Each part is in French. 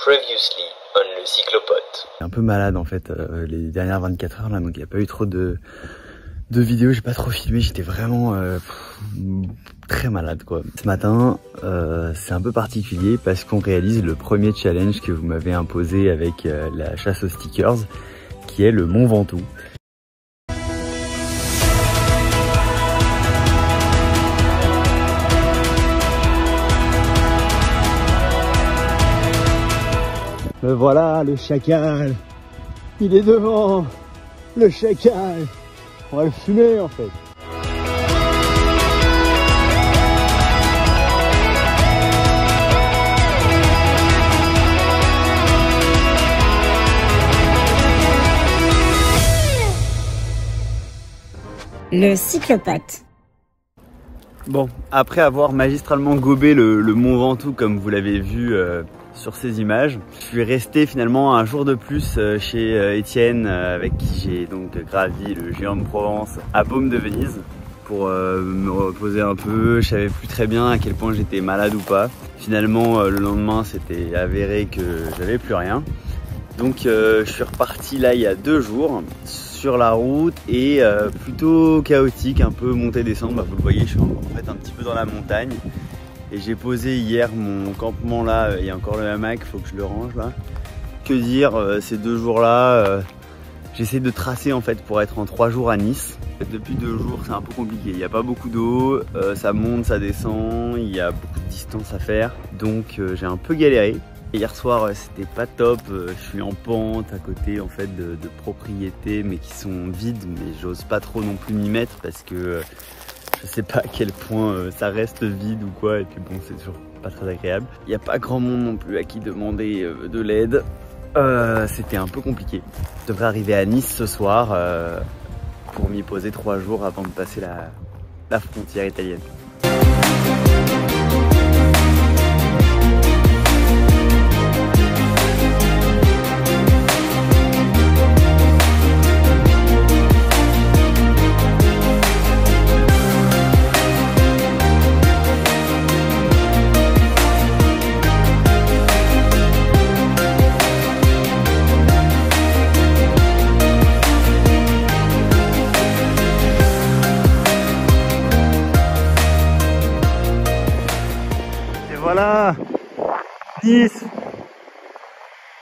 Previously on le cyclopote. Un peu malade en fait les dernières 24 heures là, donc il n'y a pas eu trop de vidéos, j'ai pas trop filmé, j'étais vraiment très malade quoi. Ce matin c'est un peu particulier parce qu'on réalise le premier challenge que vous m'avez imposé avec la chasse aux stickers, qui est le Mont Ventoux. Le voilà, le chacal, il est devant, le chacal, on va le fumer en fait. Le cyclopote. Bon, après avoir magistralement gobé le Mont Ventoux comme vous l'avez vu sur ces images, je suis resté finalement un jour de plus chez Étienne avec qui j'ai donc gravi le Géant de Provence à Baume de Venise pour me reposer un peu. Je savais plus très bien à quel point j'étais malade ou pas. Finalement le lendemain c'était avéré que j'avais plus rien. Donc je suis reparti là il y a 2 jours sur la route et plutôt chaotique, un peu montée-descente. Bah, vous le voyez, je suis en fait un petit peu dans la montagne. Et j'ai posé hier mon campement là, il y a encore le hamac, faut que je le range là. Que dire, ces 2 jours là, j'essaie de tracer en fait pour être en 3 jours à Nice. Depuis 2 jours c'est un peu compliqué, il n'y a pas beaucoup d'eau, ça monte, ça descend, il y a beaucoup de distance à faire. Donc j'ai un peu galéré. Hier soir c'était pas top, je suis en pente à côté en fait de propriétés mais qui sont vides, mais j'ose pas trop non plus m'y mettre parce que je sais pas à quel point ça reste vide ou quoi, et puis bon c'est toujours pas très agréable. Il n'y a pas grand monde non plus à qui demander de l'aide, c'était un peu compliqué. Je devrais arriver à Nice ce soir pour m'y poser 3 jours avant de passer la frontière italienne. Voilà, Nice,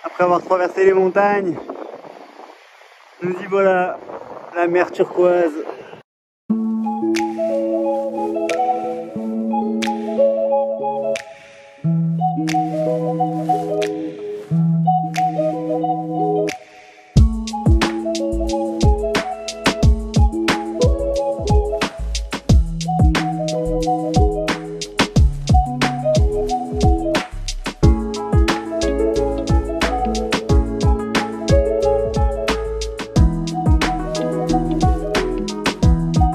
après avoir traversé les montagnes, nous y voilà, la mer turquoise.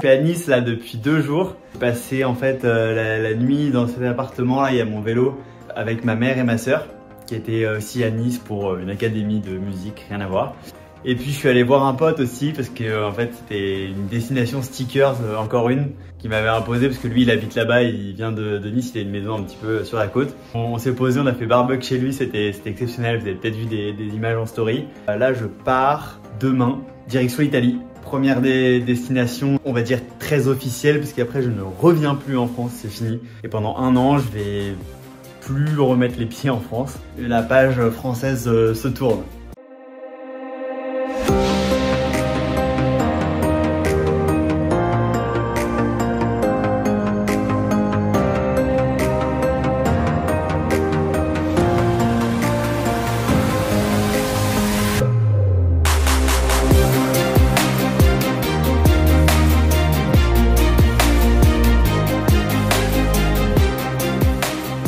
À Nice là depuis 2 jours. J'ai passé en fait la nuit dans cet appartement là, il y a mon vélo avec ma mère et ma soeur qui étaient aussi à Nice pour une académie de musique, rien à voir. Et puis je suis allé voir un pote aussi parce que en fait c'était une destination stickers, encore une, qui m'avait imposé parce que lui il habite là-bas, il vient de Nice, il a une maison un petit peu sur la côte. On s'est posé, on a fait barbecue chez lui, c'était exceptionnel, vous avez peut-être vu des images en story. Là je pars demain, direction l'Italie. Première des destinations, on va dire très officielle, parce qu'après je ne reviens plus en France, c'est fini. Et pendant 1 an, je vais plus remettre les pieds en France. Et la page française se tourne.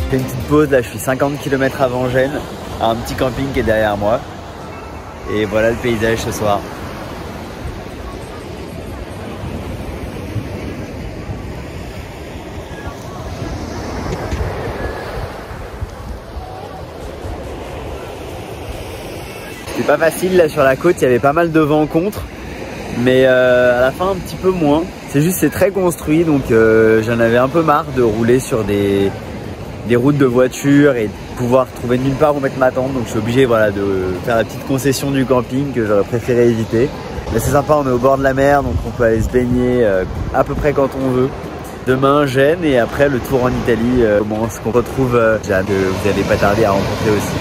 Je fais une petite pause, là je suis 50 km avant Gênes, à un petit camping qui est derrière moi. Et voilà le paysage ce soir. C'est pas facile là sur la côte, il y avait pas mal de vent contre. Mais à la fin un petit peu moins. C'est juste c'est très construit, donc j'en avais un peu marre de rouler sur des routes de voitures et pouvoir trouver nulle part où mettre ma tente, donc je suis obligé voilà, de faire la petite concession du camping que j'aurais préféré éviter. Mais c'est sympa, on est au bord de la mer, donc on peut aller se baigner à peu près quand on veut. Demain Gênes et après le tour en Italie commence, qu'on retrouve Jeanne, que vous n'allez pas tarder à rencontrer aussi.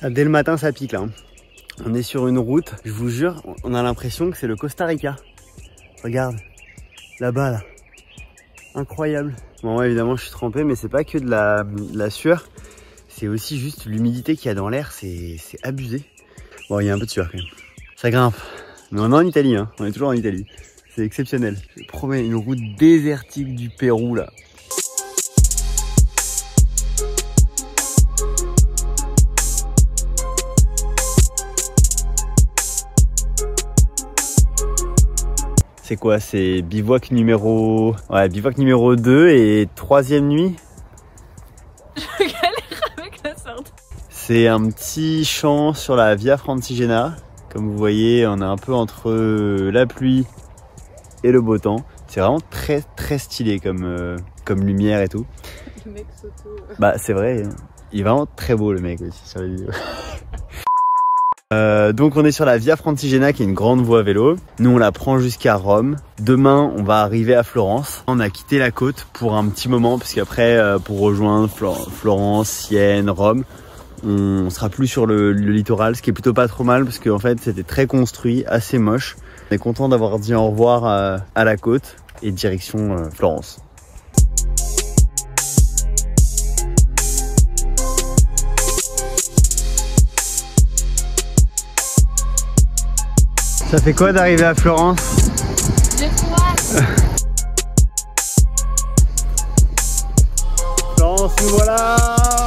Dès le matin ça pique là. On est sur une route, je vous jure, on a l'impression que c'est le Costa Rica. Regarde, là-bas là. Incroyable. Bon moi évidemment je suis trempé, mais c'est pas que de la sueur. C'est aussi juste l'humidité qu'il y a dans l'air, c'est abusé. Bon il y a un peu de sueur quand même. Ça grimpe. Mais on est en Italie, hein. On est toujours en Italie. C'est exceptionnel. Je vous promets, une route désertique du Pérou là. C'est quoi? C'est bivouac numéro 2 et 3e nuit. Je galère avec la sorte. C'est un petit champ sur la Via Francigena. Comme vous voyez, on est un peu entre la pluie et le beau temps. C'est vraiment très très stylé comme lumière et tout. Le mec s'auto. Bah c'est vrai, il est vraiment très beau le mec aussi sur la vidéo. Donc on est sur la Via Francigena qui est une grande voie vélo. Nous on la prend jusqu'à Rome. Demain on va arriver à Florence. On a quitté la côte pour un petit moment parce qu'après pour rejoindre Florence, Sienne, Rome, on sera plus sur le littoral, ce qui est plutôt pas trop mal parce qu'en fait c'était très construit, assez moche. On est content d'avoir dit au revoir à la côte et direction Florence. Ça fait quoi d'arriver à Florence? J'ai froid. Florence, nous voilà!